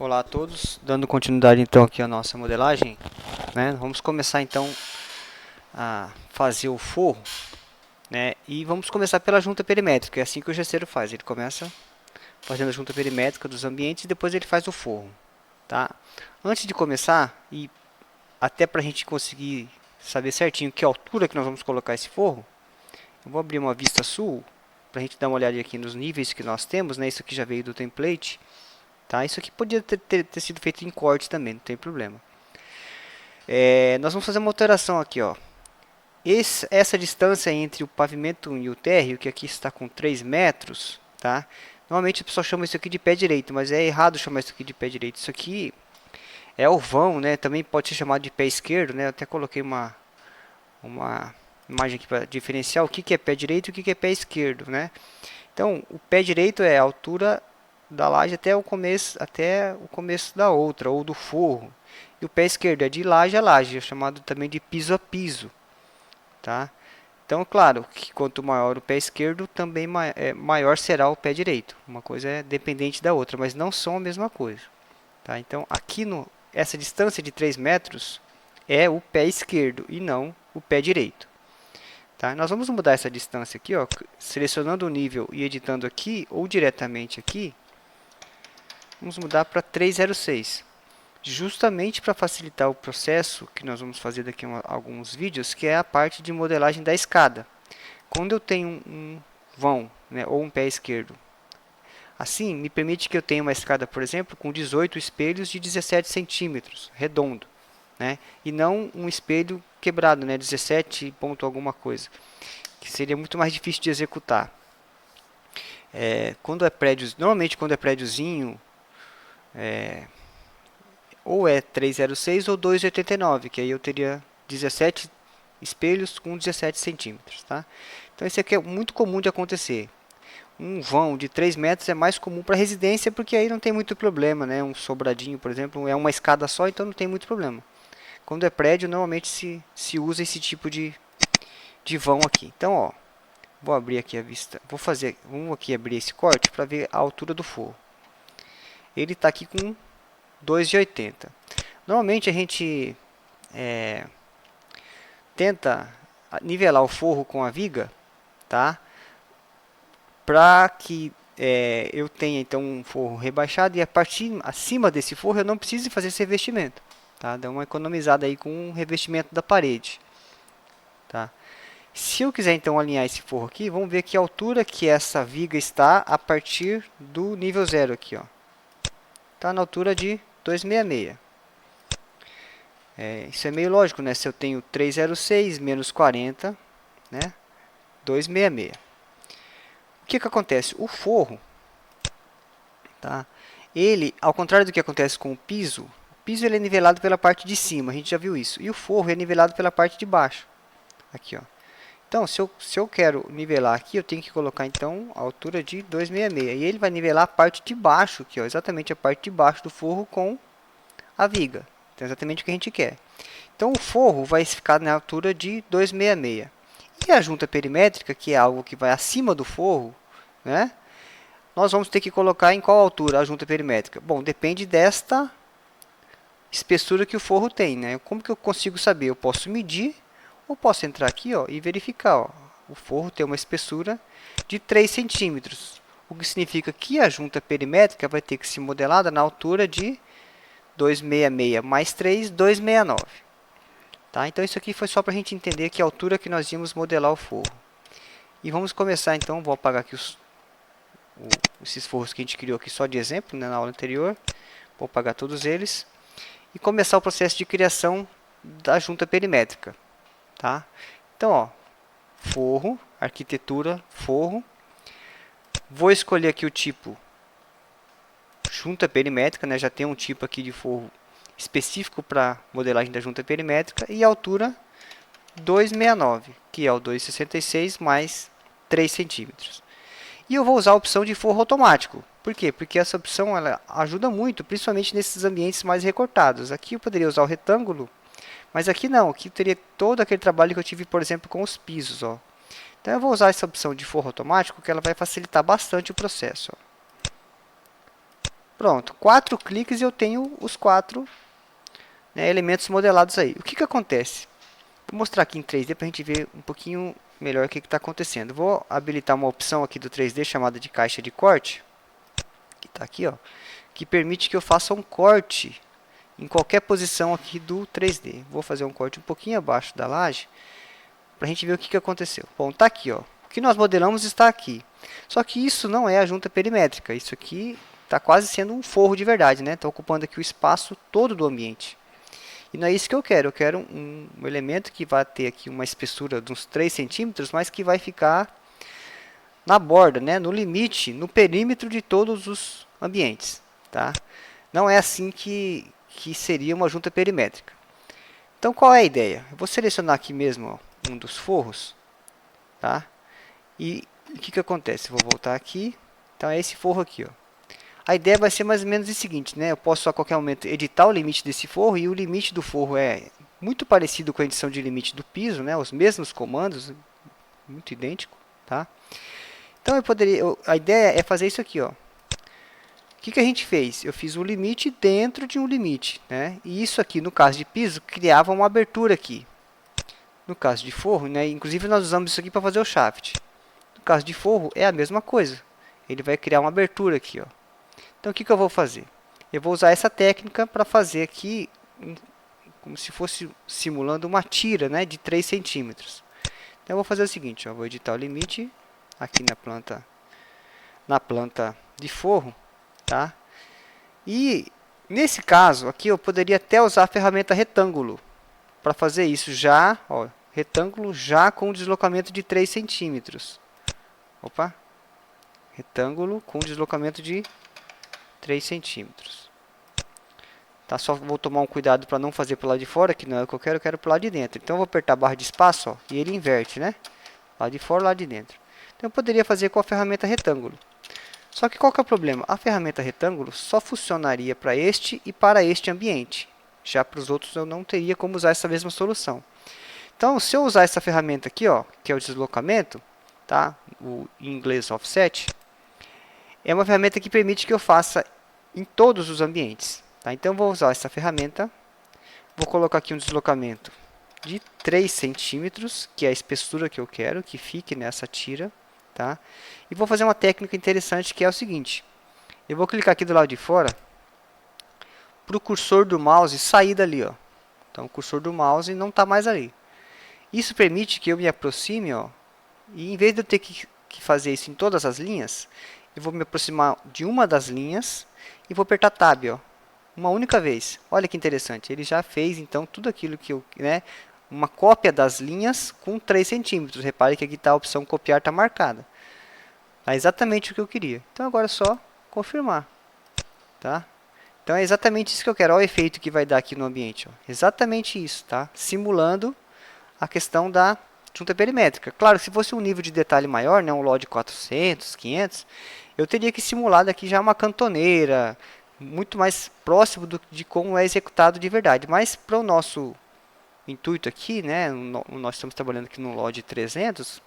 Olá a todos, dando continuidade então aqui à nossa modelagem, né? Vamos começar então a fazer o forro, né? E vamos começar pela junta perimétrica, é assim que o gesseiro faz, ele começa fazendo a junta perimétrica dos ambientes e depois ele faz o forro, tá? Antes de começar, e até para a gente conseguir saber certinho que altura que nós vamos colocar esse forro, eu vou abrir uma vista sul, para a gente dar uma olhada aqui nos níveis que nós temos, né? Isso aqui já veio do template. Tá? Isso aqui podia ter sido feito em corte também, não tem problema. Nós vamos fazer uma alteração aqui. Ó. Essa distância entre o pavimento e o térreo, que aqui está com 3 metros, tá? Normalmente o pessoal chama isso aqui de pé direito, mas é errado chamar isso aqui de pé direito. Isso aqui é o vão, né? Também pode ser chamado de pé esquerdo, né? Eu até coloquei uma imagem aqui para diferenciar o que é pé direito e o que é pé esquerdo, né? Então, o pé direito é a altura da laje até o começo da outra, ou do forro. E o pé esquerdo é de laje a laje, é chamado também de piso a piso. Tá? Então, claro, que quanto maior o pé esquerdo, também maior será o pé direito. Uma coisa é dependente da outra, mas não são a mesma coisa. Tá? Então, aqui essa distância de 3 metros é o pé esquerdo e não o pé direito. Tá? Nós vamos mudar essa distância aqui, ó, selecionando o nível e editando aqui, ou diretamente aqui. Vamos mudar para 306. Justamente para facilitar o processo, que nós vamos fazer daqui a alguns vídeos, que é a parte de modelagem da escada. Quando eu tenho um vão, né, ou um pé esquerdo, assim, me permite que eu tenha uma escada, por exemplo, com 18 espelhos de 17 centímetros, redondo. Né, e não um espelho quebrado, né, 17 ponto alguma coisa, que seria muito mais difícil de executar. Quando é prédio, normalmente quando é prédiozinho, ou é 306 ou 289, que aí eu teria 17 espelhos com 17 centímetros. Tá? Então isso aqui é muito comum de acontecer. Um vão de 3 metros é mais comum para residência, porque aí não tem muito problema. Né? Um sobradinho, por exemplo, é uma escada só, então não tem muito problema. Quando é prédio, normalmente se usa esse tipo de vão aqui. Então, ó, vou abrir aqui a vista. Vamos aqui abrir esse corte para ver a altura do forro. Ele está aqui com 2,80. Normalmente a gente tenta nivelar o forro com a viga, tá? Para que eu tenha então um forro rebaixado e acima desse forro eu não precise fazer esse revestimento. Tá? Dá uma economizada aí com o revestimento da parede. Tá? Se eu quiser então alinhar esse forro aqui, vamos ver que altura que essa viga está a partir do nível 0 aqui. Está na altura de 266. Isso é meio lógico, né? Se eu tenho 306 menos 40, né? 266. O que acontece? O forro, tá? Ele, ao contrário do que acontece com o piso ele é nivelado pela parte de cima, a gente já viu isso. E o forro é nivelado pela parte de baixo. Aqui, ó. Então, se eu quero nivelar aqui, eu tenho que colocar então a altura de 266. E ele vai nivelar a parte de baixo, aqui, ó, exatamente a parte de baixo do forro com a viga. Então, é exatamente o que a gente quer. Então, o forro vai ficar na altura de 266. E a junta perimétrica, que é algo que vai acima do forro, né? Nós vamos ter que colocar em qual altura a junta perimétrica? Bom, depende desta espessura que o forro tem, né? Como que eu consigo saber? Eu posso medir ou posso entrar aqui, ó, e verificar. Ó, o forro tem uma espessura de 3 centímetros, o que significa que a junta perimétrica vai ter que ser modelada na altura de 266 mais 3, 269. Tá? Então, isso aqui foi só para a gente entender que altura que nós íamos modelar o forro. E vamos começar, então, vou apagar aqui esses forros que a gente criou aqui só de exemplo, né, na aula anterior. Vou apagar todos eles. E começar o processo de criação da junta perimétrica. Tá? Então, ó, forro, arquitetura, forro. Vou escolher aqui o tipo junta perimétrica, né? Já tem um tipo aqui de forro específico para modelagem da junta perimétrica. E a altura 269, que é o 266 mais 3 centímetros. E eu vou usar a opção de forro automático. Por quê? Porque essa opção ela ajuda muito, principalmente nesses ambientes mais recortados. Aqui eu poderia usar o retângulo, mas aqui não. Aqui teria todo aquele trabalho que eu tive, por exemplo, com os pisos. Ó. Então eu vou usar essa opção de forro automático, que ela vai facilitar bastante o processo. Ó. Pronto, 4 cliques e eu tenho os 4, né, elementos modelados aí. O que que acontece? Vou mostrar aqui em 3D para a gente ver um pouquinho melhor o que está acontecendo. Vou habilitar uma opção aqui do 3D chamada de caixa de corte, que está aqui, ó, que permite que eu faça um corte em qualquer posição aqui do 3D. Vou fazer um corte um pouquinho abaixo da laje para a gente ver o que que aconteceu. Bom, está aqui, ó. O que nós modelamos está aqui. Só que isso não é a junta perimétrica. Isso aqui está quase sendo um forro de verdade, né? Está ocupando aqui o espaço todo do ambiente. E não é isso que eu quero. Eu quero um elemento que vai ter aqui uma espessura de uns 3 centímetros, mas que vai ficar na borda, né? No limite, no perímetro de todos os ambientes. Tá? Não é assim que seria uma junta perimétrica. Então, qual é a ideia? Eu vou selecionar aqui mesmo, ó, um dos forros. Tá? E o que acontece? Eu vou voltar aqui. Então, é esse forro aqui, ó. A ideia vai ser mais ou menos o seguinte, né? Eu posso a qualquer momento editar o limite desse forro, e o limite do forro é muito parecido com a edição de limite do piso, né? Os mesmos comandos, muito idêntico, tá? Então a ideia é fazer isso aqui, ó. O que a gente fez? Eu fiz um limite dentro de um limite, né? E isso aqui, no caso de piso, criava uma abertura aqui. No caso de forro, né? Inclusive nós usamos isso aqui para fazer o shaft. No caso de forro é a mesma coisa. Ele vai criar uma abertura aqui, ó. Então, o que eu vou fazer? Eu vou usar essa técnica para fazer aqui, como se fosse simulando uma tira, né, de 3 centímetros. Então, eu vou fazer o seguinte, ó, vou editar o limite aqui na planta de forro, tá? E, nesse caso, aqui eu poderia até usar a ferramenta retângulo para fazer isso já, ó, retângulo já com deslocamento de 3 centímetros. Opa! Retângulo com deslocamento de 3 centímetros. Tá? Só vou tomar um cuidado para não fazer para o lado de fora, que não é o que eu quero para o lado de dentro. Então, eu vou apertar a barra de espaço, ó, e ele inverte, né? Lado de fora, lado de dentro. Então, eu poderia fazer com a ferramenta retângulo. Só que qual que é o problema? A ferramenta retângulo só funcionaria para este e para este ambiente. Já para os outros eu não teria como usar essa mesma solução. Então, se eu usar essa ferramenta aqui, ó, que é o deslocamento, tá? Em inglês offset, é uma ferramenta que permite que eu faça em todos os ambientes. Tá? Então, eu vou usar essa ferramenta. Vou colocar aqui um deslocamento de 3 centímetros, que é a espessura que eu quero que fique nessa tira. Tá? E vou fazer uma técnica interessante, que é o seguinte. Eu vou clicar aqui do lado de fora, para o cursor do mouse sair dali. Ó. Então, o cursor do mouse não está mais ali. Isso permite que eu me aproxime, ó, e em vez de eu ter que fazer isso em todas as linhas, eu vou me aproximar de uma das linhas e vou apertar Tab, ó, uma única vez. Olha que interessante, ele já fez então tudo aquilo que eu, né, uma cópia das linhas com 3 centímetros. Repare que aqui está a opção copiar, está marcada. É exatamente o que eu queria. Então agora é só confirmar. Tá? Então é exatamente isso que eu quero. Olha o efeito que vai dar aqui no ambiente. Ó. Exatamente isso, tá? Simulando a questão da junta perimétrica. Claro, se fosse um nível de detalhe maior, né, um LOD 400, 500, eu teria que simular daqui já uma cantoneira, muito mais próximo de como é executado de verdade. Mas para o nosso intuito aqui, né, nós estamos trabalhando aqui no LOD 300,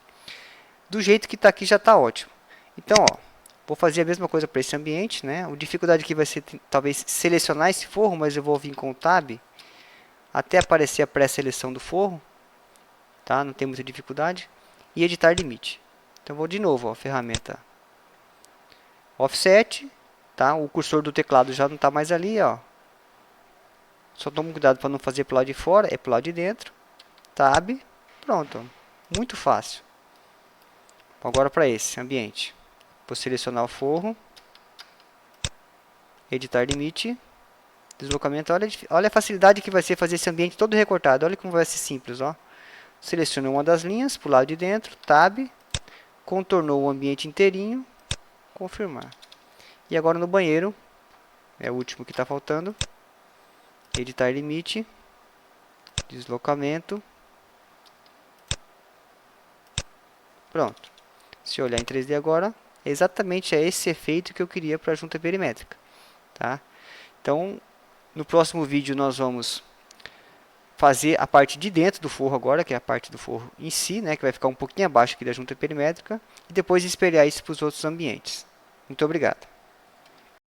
do jeito que está aqui já está ótimo. Então, ó, vou fazer a mesma coisa para esse ambiente, né? A dificuldade aqui vai ser talvez selecionar esse forro, mas eu vou vir com o Tab até aparecer a pré-seleção do forro. Tá? Não tem muita dificuldade. E editar limite. Então, vou de novo, ó, ferramenta Offset. Tá? O cursor do teclado já não está mais ali. Ó. Só toma cuidado para não fazer para o lado de fora, é para o lado de dentro. Tab. Pronto. Ó. Muito fácil. Agora para esse ambiente. Vou selecionar o forro. Editar limite. Deslocamento. Olha a facilidade que vai ser fazer esse ambiente todo recortado. Olha como vai ser simples. Ó. Seleciona uma das linhas para o lado de dentro. Tab. Contornou o ambiente inteirinho. Confirmar. E agora no banheiro. É o último que está faltando. Editar limite. Deslocamento. Pronto. Se olhar em 3D agora, é exatamente esse efeito que eu queria para a junta perimétrica. Tá? Então, no próximo vídeo nós vamos fazer a parte de dentro do forro agora, que é a parte do forro em si, né, que vai ficar um pouquinho abaixo aqui da junta perimétrica, e depois espelhar isso para os outros ambientes. Muito obrigado.